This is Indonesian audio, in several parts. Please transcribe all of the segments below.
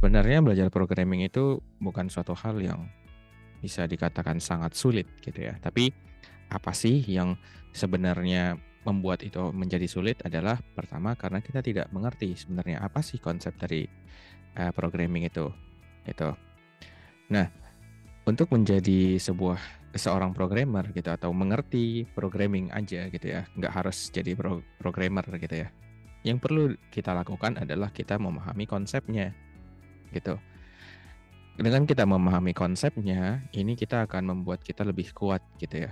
Sebenarnya belajar programming itu bukan suatu hal yang bisa dikatakan sangat sulit gitu ya. Tapi apa sih yang sebenarnya membuat itu menjadi sulit adalah pertama karena kita tidak mengerti sebenarnya apa sih konsep dari programming itu gitu. Nah, untuk menjadi seorang programmer gitu atau mengerti programming aja gitu ya, nggak harus jadi programmer gitu ya. Yang perlu kita lakukan adalah kita memahami konsepnya gitu. Dengan kita memahami konsepnya, ini kita akan membuat kita lebih kuat gitu ya.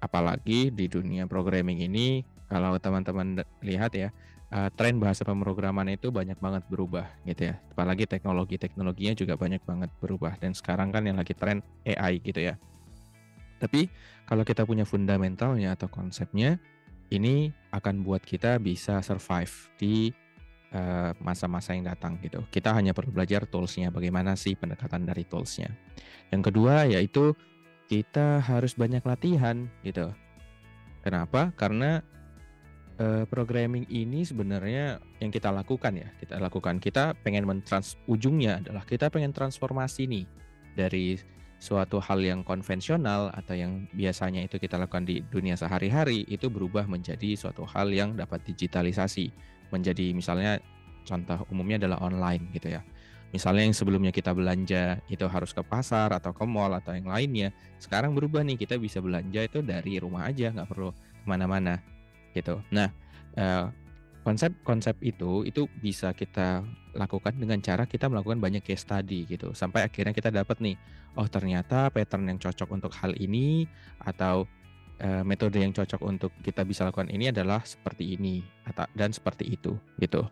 Apalagi di dunia programming ini, kalau teman-teman lihat ya, tren bahasa pemrograman itu banyak banget berubah gitu ya. Apalagi teknologinya juga banyak banget berubah dan sekarang kan yang lagi tren AI gitu ya. Tapi kalau kita punya fundamentalnya atau konsepnya, ini akan buat kita bisa survive di masa-masa yang datang gitu. Kita hanya perlu belajar tools-nya, bagaimana sih pendekatan dari tools-nya. Yang kedua yaitu kita harus banyak latihan gitu. Kenapa? Karena, programming ini sebenarnya yang kita pengen ujungnya adalah kita pengen transformasi nih dari suatu hal yang konvensional atau yang biasanya itu kita lakukan di dunia sehari-hari, itu berubah menjadi suatu hal yang dapat digitalisasi. Menjadi misalnya contoh umumnya adalah online gitu ya. Misalnya yang sebelumnya kita belanja itu harus ke pasar atau ke mall atau yang lainnya, sekarang berubah nih kita bisa belanja itu dari rumah aja, nggak perlu kemana-mana gitu. Nah, eee, konsep-konsep itu bisa kita lakukan dengan cara kita melakukan banyak case study gitu, sampai akhirnya kita dapat nih, oh ternyata pattern yang cocok untuk hal ini atau, metode yang cocok untuk kita bisa lakukan ini adalah seperti ini dan seperti itu, gitu.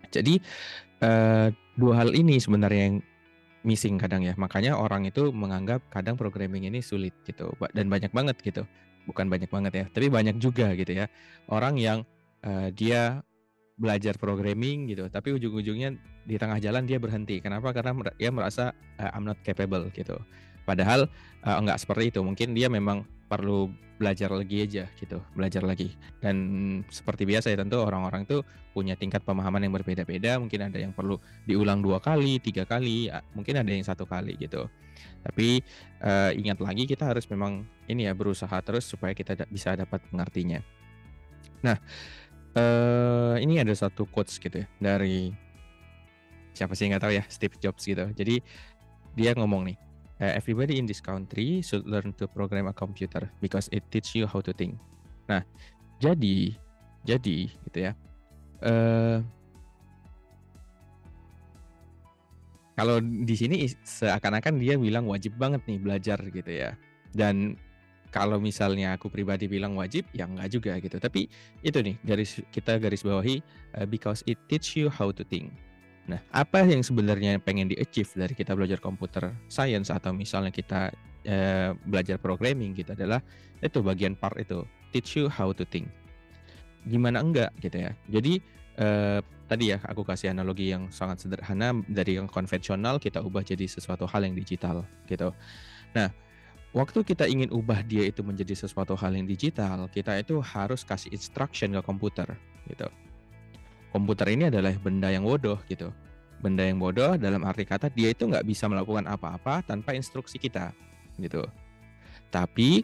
Jadi, 2 hal ini sebenarnya yang missing kadang ya, makanya orang itu menganggap kadang programming ini sulit gitu, dan banyak banget gitu. Bukan banyak banget ya, tapi banyak juga gitu ya, orang yang, dia belajar programming gitu, tapi ujung-ujungnya di tengah jalan dia berhenti. Kenapa? Karena dia merasa, I'm not capable gitu. Padahal, enggak seperti itu, mungkin dia memang perlu belajar lagi aja gitu, belajar lagi. Dan seperti biasa ya tentu orang-orang itu punya tingkat pemahaman yang berbeda-beda, mungkin ada yang perlu diulang 2 kali, 3 kali, mungkin ada yang 1 kali gitu. Tapi, ingat lagi kita harus memang ini ya, berusaha terus supaya kita bisa dapat mengertinya. Nah, ini ada satu quotes gitu ya, dari siapa sih nggak tahu ya, Steve Jobs gitu. Jadi dia ngomong nih, "Everybody in this country should learn to program a computer because it teach you how to think." Nah, jadi gitu ya, eee, kalau di sini seakan-akan dia bilang wajib banget nih belajar gitu ya. Dan kalau misalnya aku pribadi bilang wajib, ya enggak juga gitu. Tapi itu nih kita garis bawahi, because it teach you how to think. Nah, apa yang sebenarnya pengen di-achieve dari kita belajar computer science atau misalnya kita, belajar programming gitu adalah itu bagian part itu, teach you how to think. Gimana enggak gitu ya. Jadi, tadi ya aku kasih analogi yang sangat sederhana dari yang konvensional kita ubah jadi sesuatu hal yang digital gitu. Nah, waktu kita ingin ubah dia itu menjadi sesuatu hal yang digital, kita itu harus kasih instruction ke komputer gitu. Komputer ini adalah benda yang bodoh gitu. Benda yang bodoh dalam arti kata dia itu nggak bisa melakukan apa-apa tanpa instruksi kita gitu. Tapi,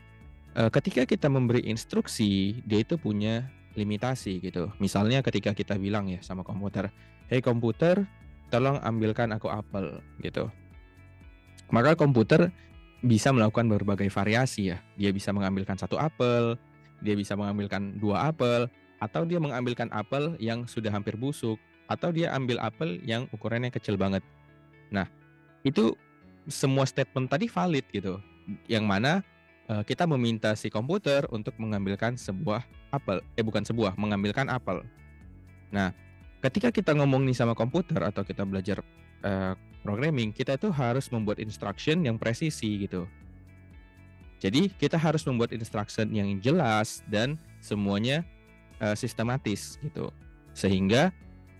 ketika kita memberi instruksi, dia itu punya limitasi gitu. Misalnya ketika kita bilang ya sama komputer, "Hei komputer, tolong ambilkan aku apel," gitu. Maka komputer bisa melakukan berbagai variasi ya. Dia bisa mengambilkan 1 apel, dia bisa mengambilkan 2 apel, atau dia mengambilkan apel yang sudah hampir busuk, atau dia ambil apel yang ukurannya kecil banget. Nah, itu semua statement tadi valid gitu, yang mana, kita meminta si komputer untuk mengambilkan sebuah apel, bukan sebuah, mengambilkan apel. Nah, ketika kita ngomong nih sama komputer atau kita belajar, programming, kita itu harus membuat instruction yang presisi gitu. Jadi kita harus membuat instruction yang jelas dan semuanya, sistematis gitu. Sehingga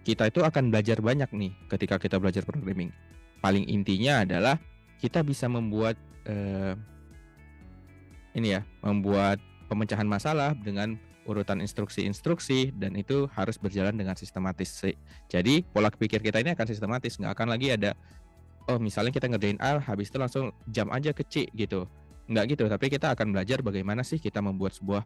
kita itu akan belajar banyak nih ketika kita belajar programming. Paling intinya adalah kita bisa membuat, membuat pemecahan masalah dengan urutan instruksi-instruksi dan itu harus berjalan dengan sistematis. Jadi pola pikir kita ini akan sistematis, nggak akan lagi ada, oh misalnya kita ngerjain A, habis itu langsung jump aja ke C gitu. Nggak gitu, tapi kita akan belajar bagaimana sih kita membuat sebuah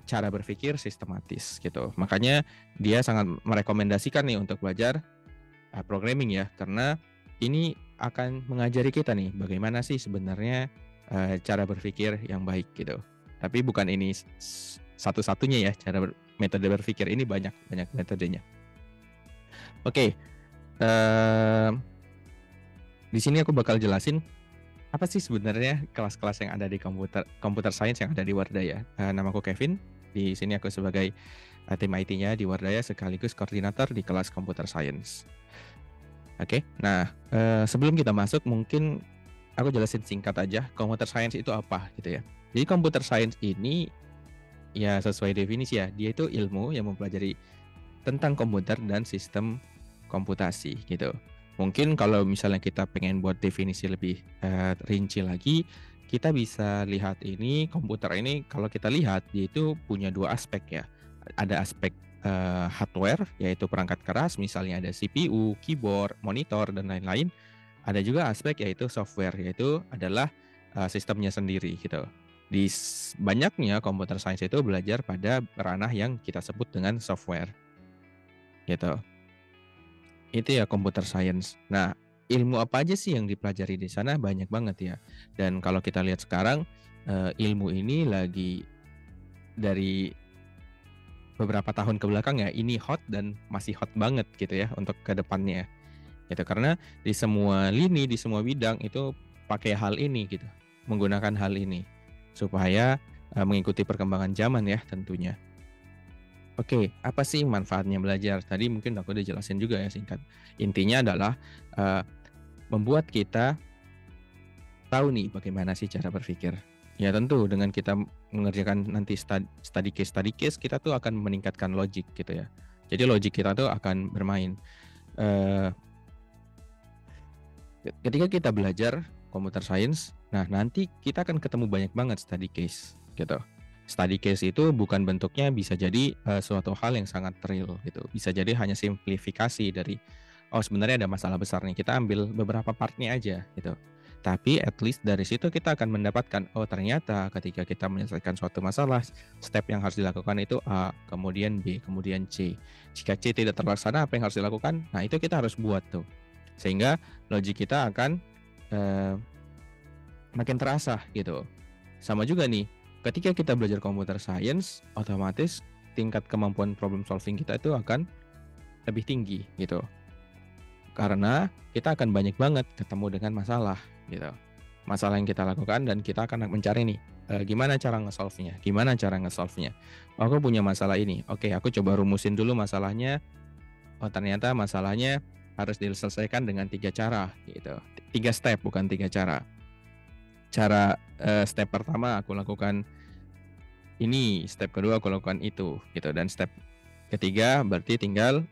cara berpikir sistematis gitu. Makanya dia sangat merekomendasikan nih untuk belajar programming ya, karena ini akan mengajari kita nih bagaimana sih sebenarnya cara berpikir yang baik gitu. Tapi bukan ini satu-satunya ya metode berpikir, ini banyak metodenya. Oke, di sini aku bakal jelasin apa sih sebenarnya kelas-kelas yang ada di computer science yang ada di Wardaya. Namaku Kevin. Di sini aku sebagai tim IT-nya di Wardaya sekaligus koordinator di kelas computer science. Oke, nah sebelum kita masuk mungkin aku jelasin singkat aja computer science itu apa gitu ya. Jadi computer science ini ya sesuai definisi ya, dia itu ilmu yang mempelajari tentang komputer dan sistem komputasi gitu. Mungkin kalau misalnya kita pengen buat definisi lebih rinci lagi, kita bisa lihat ini komputer ini kalau kita lihat dia itu punya dua aspek ya. Ada aspek hardware yaitu perangkat keras, misalnya ada CPU, keyboard, monitor dan lain-lain. Ada juga aspek yaitu software, yaitu adalah sistemnya sendiri gitu. Di banyaknya computer science itu belajar pada ranah yang kita sebut dengan software gitu. Itu ya computer science. Nah, ilmu apa aja sih yang dipelajari di sana? Banyak banget ya. Dan kalau kita lihat sekarang ilmu ini lagi dari beberapa tahun ke belakang ya, ini hot dan masih hot banget gitu ya untuk ke depannya. Gitu, karena di semua lini, di semua bidang itu pakai hal ini gitu. Menggunakan hal ini supaya mengikuti perkembangan zaman ya tentunya. Oke, apa sih manfaatnya belajar? Tadi mungkin aku udah jelasin juga ya singkat. Intinya adalah membuat kita tahu nih bagaimana sih cara berpikir. Ya tentu dengan kita mengerjakan nanti study case kita tuh akan meningkatkan logik gitu ya. Jadi logik kita tuh akan bermain. Ketika kita belajar computer science, nah nanti kita akan ketemu banyak banget study case gitu. Study case itu bukan bentuknya bisa jadi suatu hal yang sangat real gitu. Bisa jadi hanya simplifikasi dari sebenarnya ada masalah besar nih, kita ambil beberapa partnya aja gitu. Tapi at least dari situ kita akan mendapatkan ternyata ketika kita menyelesaikan suatu masalah, step yang harus dilakukan itu A, kemudian B, kemudian C. Jika C tidak terlaksana, apa yang harus dilakukan? Nah, itu kita harus buat tuh. Sehingga logik kita akan makin terasa gitu. Sama juga nih, ketika kita belajar computer science, otomatis tingkat kemampuan problem solving kita itu akan lebih tinggi gitu. Karena kita akan banyak banget ketemu dengan masalah gitu. Masalah yang kita lakukan dan kita akan mencari nih gimana cara nge-solve-nya. Aku punya masalah ini. Oke, aku coba rumusin dulu masalahnya. Ternyata masalahnya harus diselesaikan dengan 3 cara gitu. 3 step bukan 3 cara. Step pertama aku lakukan ini, step kedua aku lakukan itu gitu, dan step ketiga berarti tinggal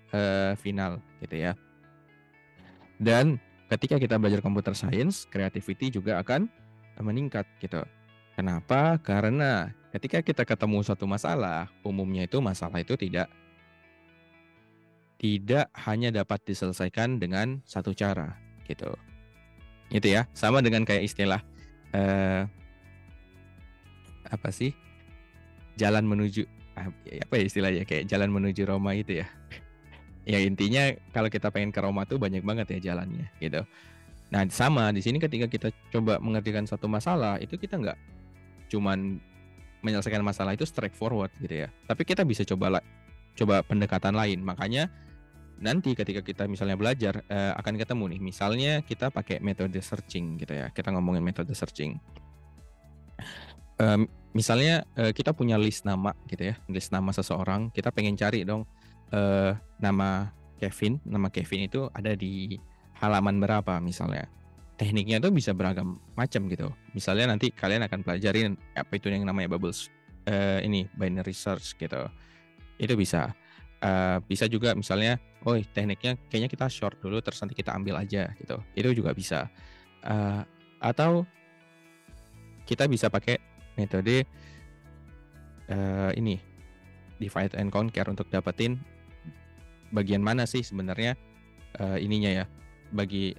final gitu ya. Dan ketika kita belajar computer science, creativity juga akan meningkat gitu. Kenapa? Karena ketika kita ketemu suatu masalah, umumnya itu masalah itu tidak hanya dapat diselesaikan dengan satu cara gitu. Itu ya, sama dengan kayak istilah apa sih? Jalan menuju apa ya istilahnya, kayak jalan menuju Roma itu ya. Ya intinya kalau kita pengen ke Roma tuh banyak banget ya jalannya gitu. Nah sama di sini ketika kita coba mengerjakan satu masalah itu kita nggak cuman menyelesaikan masalah itu straightforward gitu ya. Tapi kita bisa coba pendekatan lain. Makanya nanti ketika kita misalnya belajar akan ketemu nih. Misalnya kita pakai metode searching gitu ya. Kita ngomongin metode searching. Misalnya kita punya list nama gitu ya. List nama seseorang. Kita pengen cari dong nama Kevin itu ada di halaman berapa misalnya. Tekniknya tuh bisa beragam macam gitu. Misalnya nanti kalian akan pelajarin apa itu yang namanya bubbles binary search gitu. Itu bisa. Bisa juga misalnya tekniknya kayaknya kita short dulu terus nanti kita ambil aja gitu. Itu juga bisa. Atau kita bisa pakai metode divide and conquer untuk dapetin bagian mana sih sebenarnya ininya ya, bagi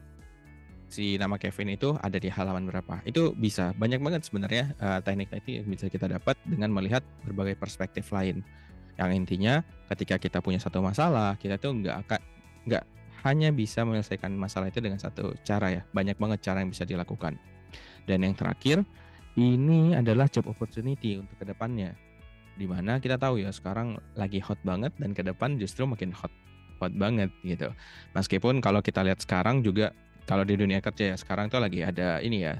si nama Kevin itu ada di halaman berapa. Itu bisa banyak banget sebenarnya teknik-teknik yang bisa kita dapat dengan melihat berbagai perspektif lain. Yang intinya ketika kita punya satu masalah, kita tuh nggak hanya bisa menyelesaikan masalah itu dengan satu cara ya. Banyak banget cara yang bisa dilakukan. Dan yang terakhir, ini adalah job opportunity untuk kedepannya. Di mana kita tahu ya sekarang lagi hot banget dan ke depan justru makin hot hot banget gitu. Meskipun kalau kita lihat sekarang juga kalau di dunia kerja ya sekarang tuh lagi ada ini ya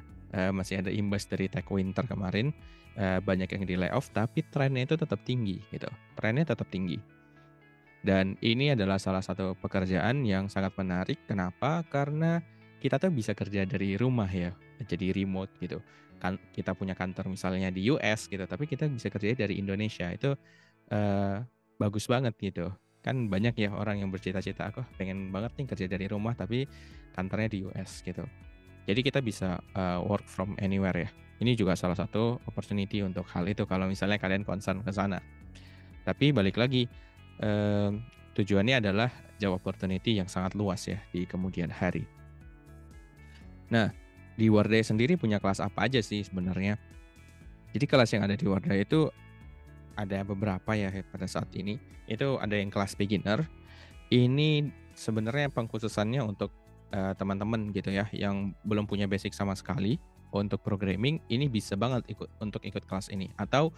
masih ada imbas dari tech winter kemarin banyak yang di layoff tapi trennya itu tetap tinggi gitu. Trennya tetap tinggi. Dan ini adalah salah satu pekerjaan yang sangat menarik. Kenapa? Karena kita tuh bisa kerja dari rumah ya, jadi remote gitu. Kan kita punya kantor misalnya di US gitu, tapi kita bisa kerja dari Indonesia. Itu bagus banget gitu. Kan banyak ya orang yang bercita-cita, aku pengen banget nih kerja dari rumah tapi kantornya di US gitu. Jadi kita bisa work from anywhere ya. Ini juga salah satu opportunity untuk hal itu kalau misalnya kalian concern ke sana. Tapi balik lagi, tujuannya adalah job opportunity yang sangat luas ya di kemudian hari. Nah, di Wardaya sendiri punya kelas apa aja sih sebenarnya? Jadi kelas yang ada di Wardaya itu ada beberapa ya pada saat ini. Itu ada yang kelas beginner. Ini sebenarnya pengkhususannya untuk teman-teman gitu ya yang belum punya basic sama sekali untuk programming. Ini bisa banget ikut kelas ini. Atau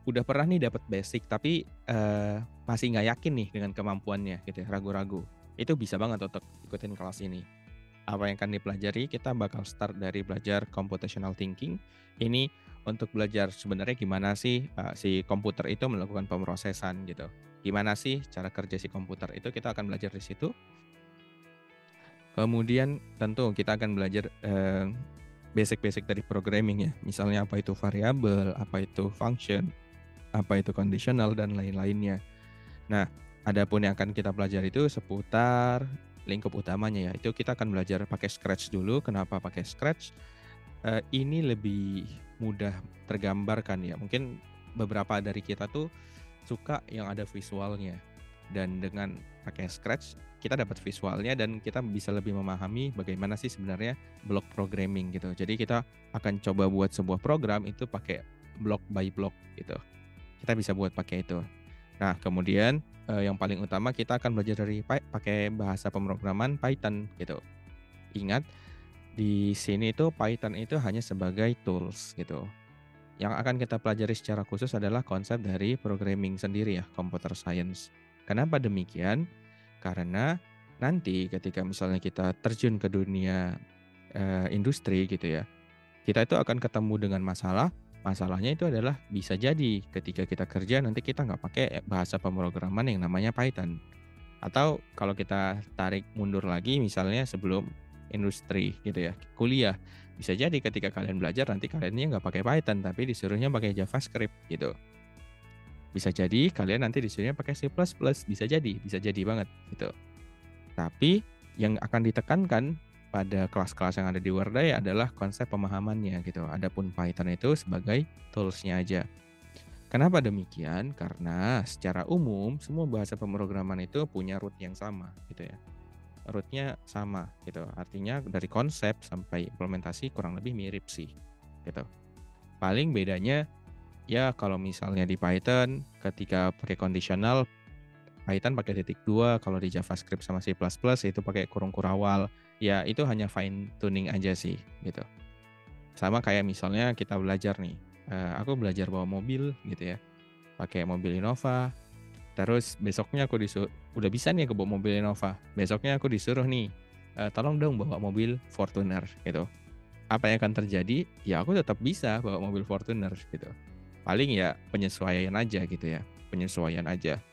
udah pernah nih dapat basic tapi masih nggak yakin nih dengan kemampuannya gitu ya, ragu-ragu. Itu bisa banget untuk ikutin kelas ini. Apa yang akan dipelajari, kita bakal start dari belajar computational thinking. Ini untuk belajar sebenarnya gimana sih si komputer itu melakukan pemrosesan gitu. Gimana sih cara kerja si komputer itu, kita akan belajar di situ. Kemudian tentu kita akan belajar basic-basic dari programming ya. Misalnya apa itu variabel, apa itu function, apa itu conditional dan lain-lainnya. Nah, adapun yang akan kita pelajari itu seputar lingkup utamanya ya. Itu kita akan belajar pakai Scratch dulu. Kenapa pakai Scratch? Ini lebih mudah tergambarkan ya. Mungkin beberapa dari kita tuh suka yang ada visualnya. Dan dengan pakai Scratch, kita dapat visualnya dan kita bisa lebih memahami bagaimana sih sebenarnya block programming gitu. Jadi kita akan coba buat sebuah program itu pakai block by block gitu. Kita bisa buat pakai itu. Nah, kemudian yang paling utama kita akan belajar dari pakai bahasa pemrograman Python gitu. Ingat, di sini itu Python itu hanya sebagai tools gitu. Yang akan kita pelajari secara khusus adalah konsep dari programming sendiri ya, computer science. Kenapa demikian? Karena nanti ketika misalnya kita terjun ke dunia industri gitu ya, kita itu akan ketemu dengan masalah. Masalahnya itu adalah bisa jadi ketika kita kerja nanti kita nggak pakai bahasa pemrograman yang namanya Python. Atau kalau kita tarik mundur lagi misalnya sebelum industri gitu ya, kuliah. Bisa jadi ketika kalian belajar nanti kaliannya nggak pakai Python tapi disuruhnya pakai JavaScript gitu. Bisa jadi kalian nanti disuruhnya pakai C++, bisa jadi banget gitu. Tapi yang akan ditekankan pada kelas-kelas yang ada di Wardaya adalah konsep pemahamannya gitu. Adapun Python itu sebagai tools-nya aja. Kenapa demikian? Karena secara umum semua bahasa pemrograman itu punya root yang sama gitu ya. Root-nya sama gitu. Artinya dari konsep sampai implementasi kurang lebih mirip sih gitu. Paling bedanya ya kalau misalnya di Python ketika pakai conditional Python pakai titik 2, kalau di JavaScript sama C++ itu pakai kurung kurawal. Ya itu hanya fine tuning aja sih gitu. Sama kayak misalnya kita belajar nih, aku belajar bawa mobil gitu ya, pakai mobil Innova. Terus besoknya aku udah bisa nih aku bawa mobil Innova. Besoknya aku disuruh nih, tolong dong bawa mobil Fortuner gitu. Apa yang akan terjadi? Ya aku tetap bisa bawa mobil Fortuner gitu. Paling ya penyesuaian aja gitu ya, penyesuaian aja.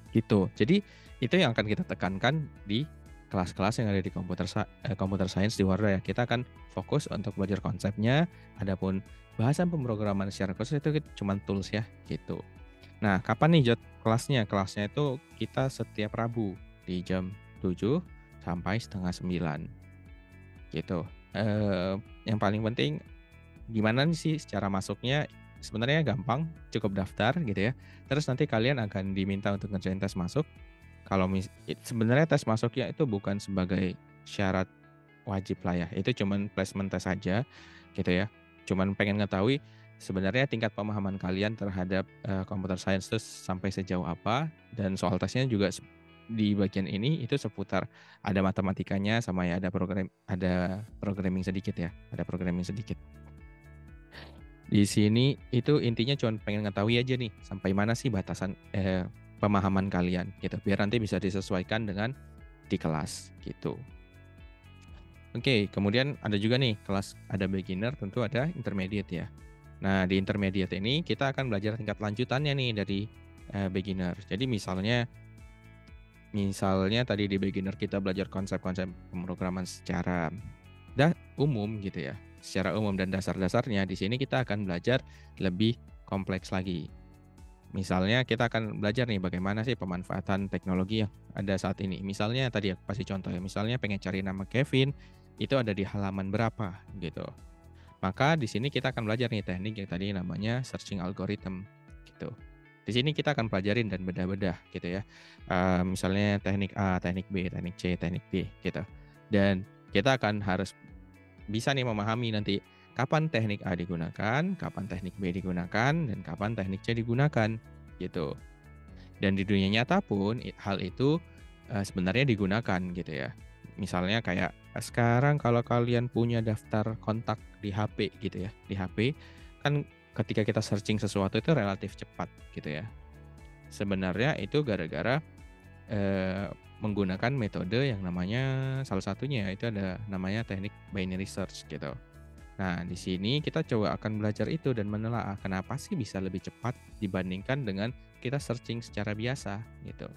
Gitu. Jadi itu yang akan kita tekankan di kelas-kelas yang ada di computer science di Wardah ya. Kita akan fokus untuk belajar konsepnya. Adapun bahasan pemrograman secara khusus itu cuma tools ya gitu. Nah, kapan nih Jod kelasnya? Kelasnya itu kita setiap Rabu di jam 7 sampai setengah 9 gitu. Yang paling penting gimana nih sih cara masuknya? sebenarnya gampang, cukup daftar gitu ya. Terus nanti kalian akan diminta untuk ngerjain tes masuk. Kalau sebenarnya tes masuknya itu bukan sebagai syarat wajib lah ya, itu cuman placement test saja gitu ya. Cuman pengen ngetahui sebenarnya tingkat pemahaman kalian terhadap, computer science itu sampai sejauh apa, dan soal tesnya juga di bagian ini itu seputar ada matematikanya sama ya ada programming sedikit ya, ada programming sedikit. Di sini itu intinya cuman pengen ngetahui aja nih, sampai mana sih batasan, pemahaman kalian gitu, biar nanti bisa disesuaikan dengan di kelas gitu. Oke, kemudian ada juga nih kelas ada beginner, tentu ada intermediate ya. Nah, di intermediate ini kita akan belajar tingkat lanjutannya nih dari, beginner. Jadi misalnya tadi di beginner kita belajar konsep-konsep pemrograman secara umum gitu ya, secara umum dan dasar-dasarnya, di sini kita akan belajar lebih kompleks lagi. Misalnya kita akan belajar nih bagaimana sih pemanfaatan teknologi yang ada saat ini. Misalnya tadi aku kasih contoh ya, misalnya pengen cari nama Kevin, itu ada di halaman berapa gitu. Maka di sini kita akan belajar nih teknik yang tadi namanya searching algorithm gitu. Di sini kita akan pelajarin dan bedah-bedah gitu ya. Misalnya teknik A, teknik B, teknik C, teknik D gitu. Dan kita akan harus bisa nih memahami nanti kapan teknik A digunakan, kapan teknik B digunakan, dan kapan teknik C digunakan gitu. Dan di dunia nyata pun hal itu sebenarnya digunakan gitu ya. Misalnya kayak sekarang kalau kalian punya daftar kontak di HP gitu ya, di HP kan ketika kita searching sesuatu itu relatif cepat gitu ya. Sebenarnya itu gara-gara menggunakan metode yang namanya salah satunya itu ada namanya teknik binary search gitu. Nah, di sini kita coba akan belajar itu dan menelaah kenapa sih bisa lebih cepat dibandingkan dengan kita searching secara biasa gitu.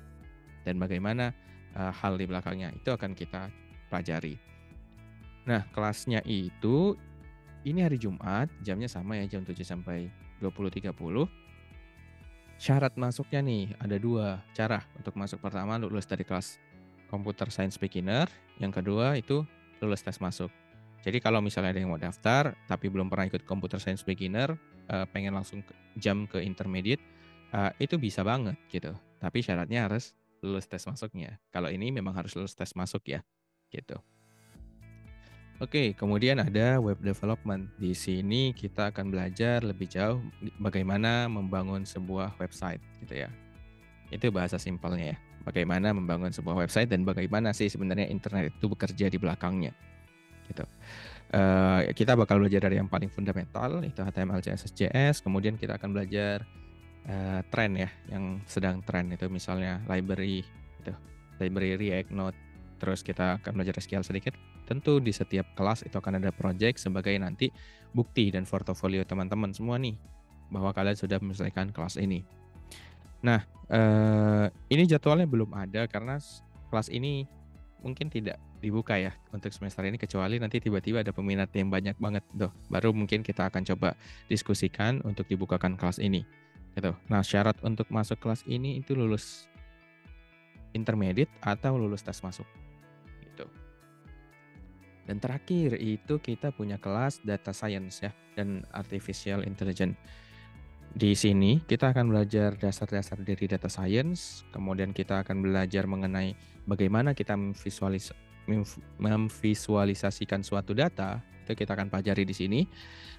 Dan bagaimana hal di belakangnya itu akan kita pelajari. Nah, kelasnya itu ini hari Jumat, jamnya sama ya jam 7 sampai 20.30. Syarat masuknya nih ada 2 cara untuk masuk. Pertama lulus dari kelas Computer Science Beginner, yang kedua itu lulus tes masuk. Jadi kalau misalnya ada yang mau daftar tapi belum pernah ikut Computer Science Beginner, pengen langsung jam ke intermediate, itu bisa banget gitu. Tapi syaratnya harus lulus tes masuknya. Kalau ini memang harus lulus tes masuk ya, gitu. Oke, kemudian ada web development. Di sini kita akan belajar lebih jauh bagaimana membangun sebuah website gitu ya. Itu bahasa simpelnya ya. Bagaimana membangun sebuah website dan bagaimana sih sebenarnya internet itu bekerja di belakangnya gitu. Kita bakal belajar dari yang paling fundamental itu HTML, CSS, JS, kemudian kita akan belajar tren ya, yang sedang tren itu misalnya library gitu, library React, Node, terus kita akan belajar SQL sedikit. Tentu di setiap kelas itu akan ada project sebagai nanti bukti dan portofolio teman-teman semua nih, bahwa kalian sudah menyelesaikan kelas ini. Nah, ini jadwalnya belum ada karena kelas ini mungkin tidak dibuka ya untuk semester ini, kecuali nanti tiba-tiba ada peminat yang banyak banget tuh, baru mungkin kita akan coba diskusikan untuk dibukakan kelas ini, gitu. Nah, syarat untuk masuk kelas ini itu lulus intermediate atau lulus tes masuk, gitu. Dan terakhir itu kita punya kelas data science ya dan artificial intelligence. Di sini kita akan belajar dasar-dasar dari data science, kemudian kita akan belajar mengenai bagaimana kita memvisualisasikan suatu data, itu kita akan pelajari di sini.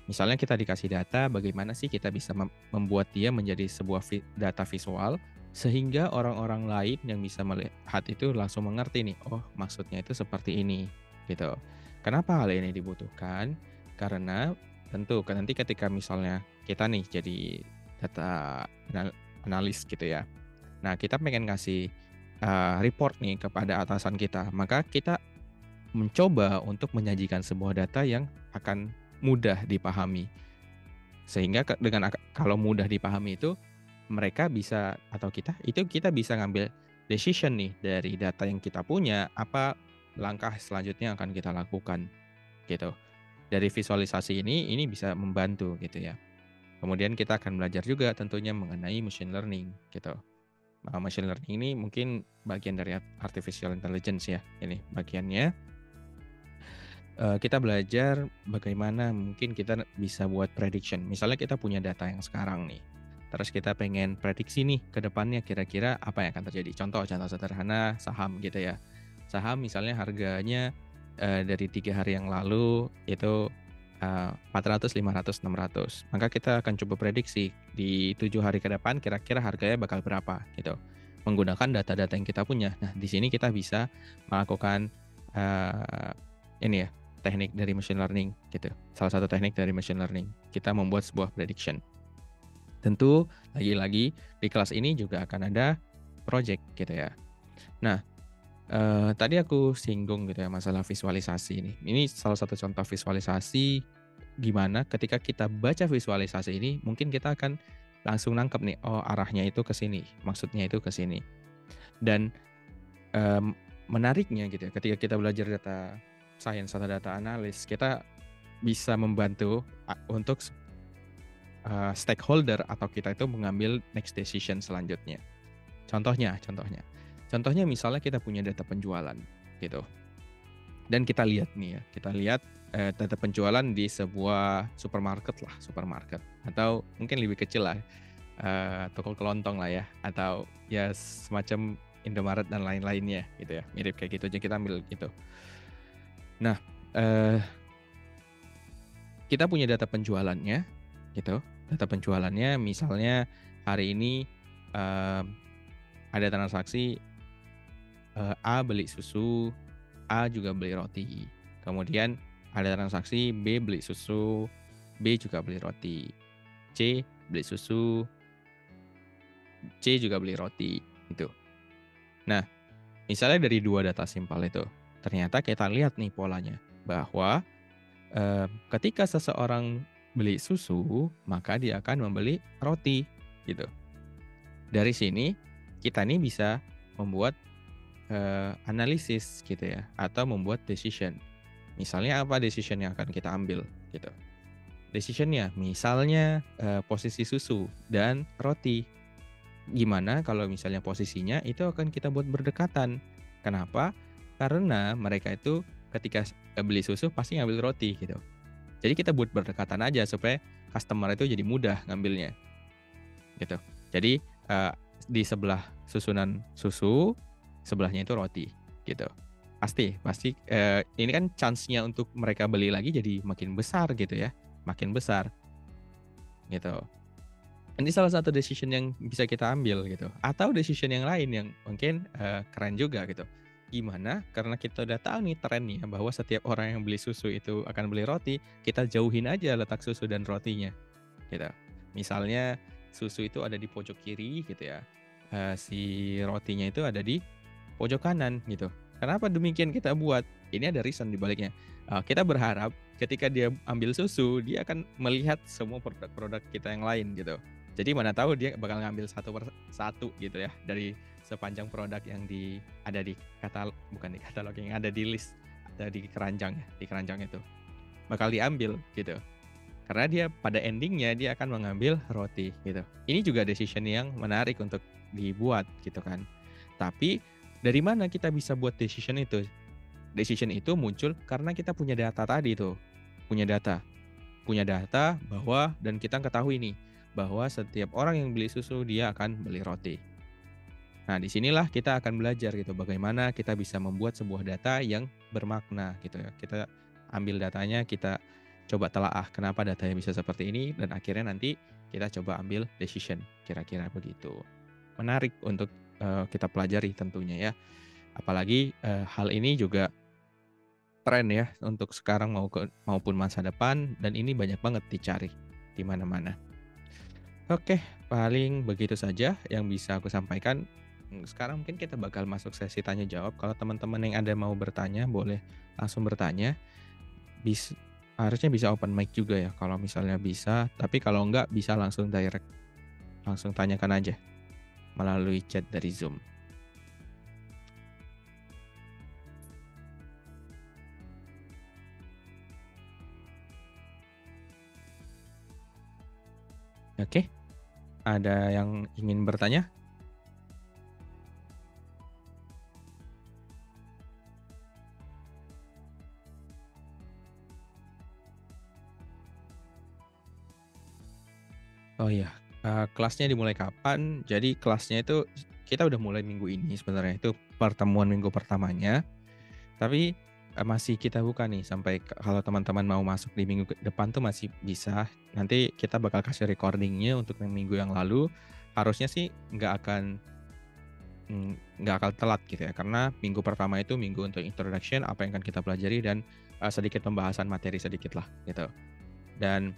Misalnya kita dikasih data, bagaimana sih kita bisa membuat dia menjadi sebuah data visual, sehingga orang-orang lain yang bisa melihat itu langsung mengerti nih, oh maksudnya itu seperti ini, gitu. Kenapa hal ini dibutuhkan? Karena tentu kan nanti ketika misalnya kita nih jadi data analis gitu ya. Nah, kita pengen ngasih report nih kepada atasan kita, maka kita mencoba untuk menyajikan sebuah data yang akan mudah dipahami. Sehingga kalau mudah dipahami itu mereka bisa atau kita bisa ngambil decision nih dari data yang kita punya, apa langkah selanjutnya yang akan kita lakukan gitu. Dari visualisasi ini bisa membantu gitu ya. Kemudian kita akan belajar juga tentunya mengenai machine learning gitu. Machine learning ini mungkin bagian dari artificial intelligence ya, ini bagiannya. kita belajar bagaimana mungkin kita bisa buat prediction. Misalnya kita punya data yang sekarang nih, terus kita pengen prediksi nih ke depannya kira-kira apa yang akan terjadi. Contoh sederhana saham gitu ya. Saham misalnya harganya, dari 3 hari yang lalu itu, 400, 500, 600. Maka kita akan coba prediksi di 7 hari ke depan kira-kira harganya bakal berapa gitu, menggunakan data-data yang kita punya. Nah, di sini kita bisa melakukan, ini ya, teknik dari machine learning gitu. Salah satu teknik dari machine learning, kita membuat sebuah prediction. Tentu lagi-lagi di kelas ini juga akan ada project gitu ya. Nah, tadi aku singgung gitu ya masalah visualisasi ini. Ini salah satu contoh visualisasi gimana ketika kita baca visualisasi ini mungkin kita akan langsung nangkep nih, oh arahnya itu ke sini, maksudnya itu ke sini. Dan, mmm, menariknya gitu ya ketika kita belajar data science atau data analis, kita bisa membantu untuk stakeholder atau kita itu mengambil next decision selanjutnya. Contohnya misalnya kita punya data penjualan gitu, dan kita lihat nih ya, data penjualan di sebuah supermarket atau mungkin lebih kecil lah, toko kelontong lah ya, atau ya semacam Indomaret dan lain-lainnya gitu ya, mirip kayak gitu aja kita ambil gitu. Nah, eee, kita punya data penjualannya gitu, data penjualannya misalnya hari ini, mmm, ada transaksi, A beli susu, A juga beli roti. Kemudian ada transaksi B beli susu, B juga beli roti. C beli susu, C juga beli roti, gitu. Nah, misalnya dari 2 data simpel itu, ternyata kita lihat nih polanya, bahwa, ketika seseorang beli susu, maka dia akan membeli roti, gitu. Dari sini, kita nih bisa membuat, analisis gitu ya, atau membuat decision. Misalnya apa decision yang akan kita ambil gitu. Decision-nya misalnya, posisi susu dan roti. Gimana kalau misalnya posisinya itu akan kita buat berdekatan. Kenapa? Karena mereka itu ketika beli susu pasti ngambil roti gitu. Jadi kita buat berdekatan aja supaya customer itu jadi mudah ngambilnya gitu. Jadi, di sebelah susunan susu, sebelahnya itu roti gitu. Pasti, ini kan chance-nya untuk mereka beli lagi jadi makin besar gitu ya, makin besar gitu. Ini salah satu decision yang bisa kita ambil gitu, atau decision yang lain yang mungkin, keren juga gitu. Gimana? Karena kita udah tahu nih trennya bahwa setiap orang yang beli susu itu akan beli roti, kita jauhin aja letak susu dan rotinya gitu. Misalnya susu itu ada di pojok kiri gitu ya, si rotinya itu ada di pojok kanan gitu. Kenapa demikian kita buat? Ini ada reason di baliknya. Kita berharap ketika dia ambil susu, dia akan melihat semua produk-produk kita yang lain gitu. Jadi mana tahu dia bakal ngambil satu per satu gitu ya dari sepanjang produk yang ada di bukan di katalog, yang ada di list, ada di keranjang ya, di keranjang itu. Bakal diambil gitu. Karena dia pada endingnya dia akan mengambil roti gitu. Ini juga decision yang menarik untuk dibuat gitu kan. Tapi dari mana kita bisa buat decision itu? Decision itu muncul karena kita punya data tadi tuh. Punya data. Punya data bahwa dan kita ketahui nih bahwa setiap orang yang beli susu dia akan beli roti. Nah, disinilah kita akan belajar gitu bagaimana kita bisa membuat sebuah data yang bermakna gitu ya. Kita ambil datanya, kita coba telaah kenapa datanya bisa seperti ini dan akhirnya nanti kita coba ambil decision, kira-kira begitu. Menarik untuk, kita pelajari tentunya ya. Apalagi, hal ini juga tren ya untuk sekarang maupun masa depan dan ini banyak banget dicari di mana-mana. Oke, paling begitu saja yang bisa aku sampaikan. Sekarang mungkin kita bakal masuk sesi tanya jawab. Kalau teman-teman yang ada mau bertanya, boleh langsung bertanya. Bis Harusnya bisa open mic juga ya kalau misalnya bisa, tapi kalau enggak bisa langsung direct, langsung tanyakan aja melalui chat dari Zoom. Oke, ada yang ingin bertanya? Oh iya, kelasnya dimulai kapan? Jadi kelasnya itu kita udah mulai minggu ini sebenarnya, itu pertemuan minggu pertamanya, tapi, masih kita buka nih sampai kalau teman-teman mau masuk di minggu depan tuh masih bisa. Nanti kita bakal kasih recording-nya untuk yang minggu yang lalu, harusnya sih nggak akan telat gitu ya, karena minggu pertama itu minggu untuk introduction, apa yang akan kita pelajari dan, sedikit pembahasan materi sedikit lah gitu. Dan,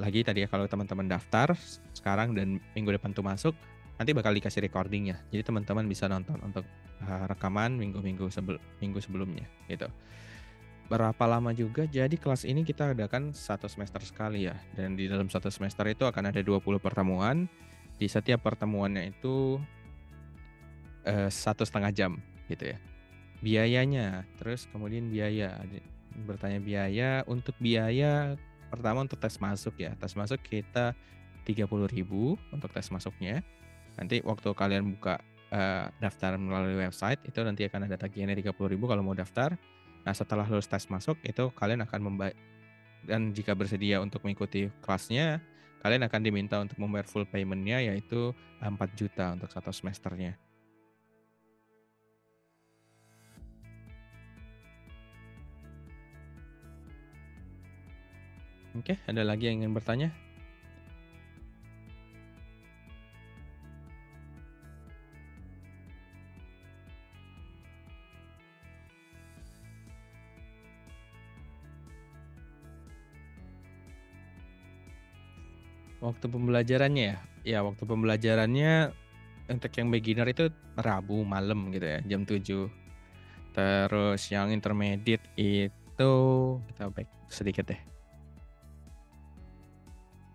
lagi tadi ya kalau teman-teman daftar sekarang dan minggu depan tuh masuk, nanti bakal dikasih recording-nya. Jadi teman-teman bisa nonton untuk, rekaman minggu sebelumnya gitu. Berapa lama juga, jadi kelas ini kita adakan satu semester sekali ya, dan di dalam satu semester itu akan ada 20 pertemuan, di setiap pertemuannya itu 1,5 jam gitu ya. Biayanya, terus kemudian biaya, bertanya biaya, untuk biaya pertama untuk tes masuk ya, tes masuk kita 30.000 untuk tes masuknya. Nanti waktu kalian buka, daftar melalui website itu nanti akan ada tagihannya 30.000 kalau mau daftar. Nah setelah lulus tes masuk itu kalian akan dan jika bersedia untuk mengikuti kelasnya, kalian akan diminta untuk membayar full payment-nya yaitu 4 juta untuk satu semesternya. Oke, ada lagi yang ingin bertanya? Waktu pembelajarannya ya? Ya waktu pembelajarannya untuk yang beginner itu Rabu malam gitu ya, jam 7. Terus yang intermediate itu kita back sedikit deh.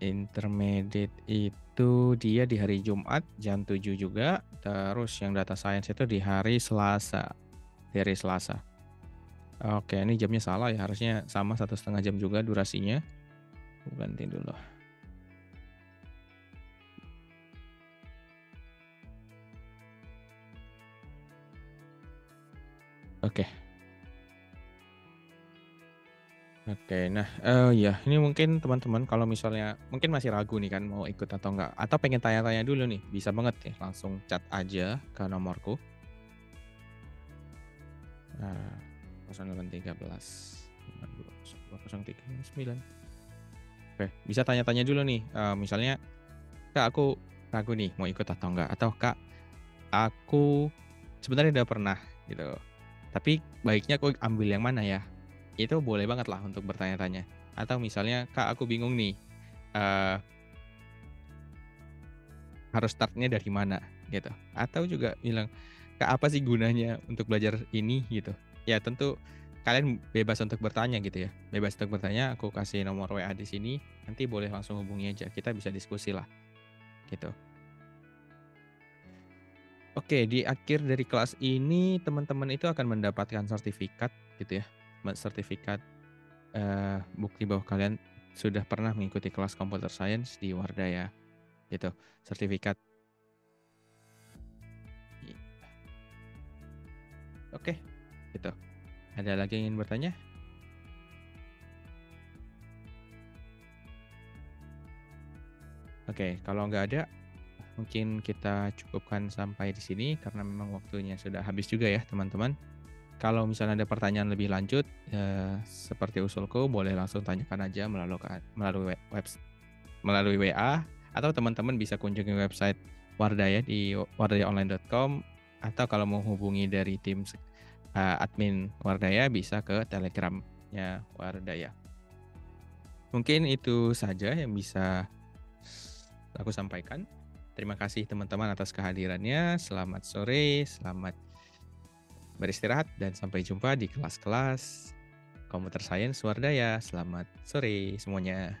Intermediate itu dia di hari Jumat jam 7 juga, terus yang data science itu di hari Selasa, di hari Selasa. Oke, ini jamnya salah ya, harusnya sama 1,5 jam juga durasinya. Aku ganti dulu. Oke. Oke, nah, ya ini mungkin teman-teman kalau misalnya mungkin masih ragu nih kan mau ikut atau enggak, atau pengen tanya-tanya dulu nih, bisa banget nih langsung chat aja ke nomorku, eee, 0813 52020359. Oke, bisa tanya-tanya dulu nih, misalnya, "Kak, aku ragu nih mau ikut atau enggak," atau, "Kak, aku sebenarnya udah pernah," gitu, "tapi baiknya aku ambil yang mana ya?" Itu boleh banget lah untuk bertanya-tanya. Atau misalnya, "Kak, aku bingung nih, eee" harus startnya dari mana gitu, atau juga bilang, "Kak, apa sih gunanya untuk belajar ini?" Gitu. Ya tentu kalian bebas untuk bertanya gitu ya, bebas untuk bertanya, aku kasih nomor WA di sini, nanti boleh langsung hubungi aja, kita bisa diskusi lah gitu. Oke, di akhir dari kelas ini teman-teman itu akan mendapatkan sertifikat gitu ya, sertifikat, bukti bahwa kalian sudah pernah mengikuti kelas computer science di Wardaya gitu, sertifikat. Oke, gitu. Ada lagi yang ingin bertanya? Oke, kalau nggak ada, mungkin kita cukupkan sampai di sini karena memang waktunya sudah habis juga ya teman-teman. Kalau misalnya ada pertanyaan lebih lanjut, seperti usulku boleh langsung tanyakan aja melalui melalui WA atau teman-teman bisa kunjungi website Wardaya di wardayaonline.com atau kalau mau hubungi dari tim admin Wardaya bisa ke Telegramnya Wardaya. Mungkin itu saja yang bisa aku sampaikan. Terima kasih teman-teman atas kehadirannya. Selamat sore, selamat beristirahat, dan sampai jumpa di kelas-kelas Computer Science Wardaya. Selamat sore semuanya.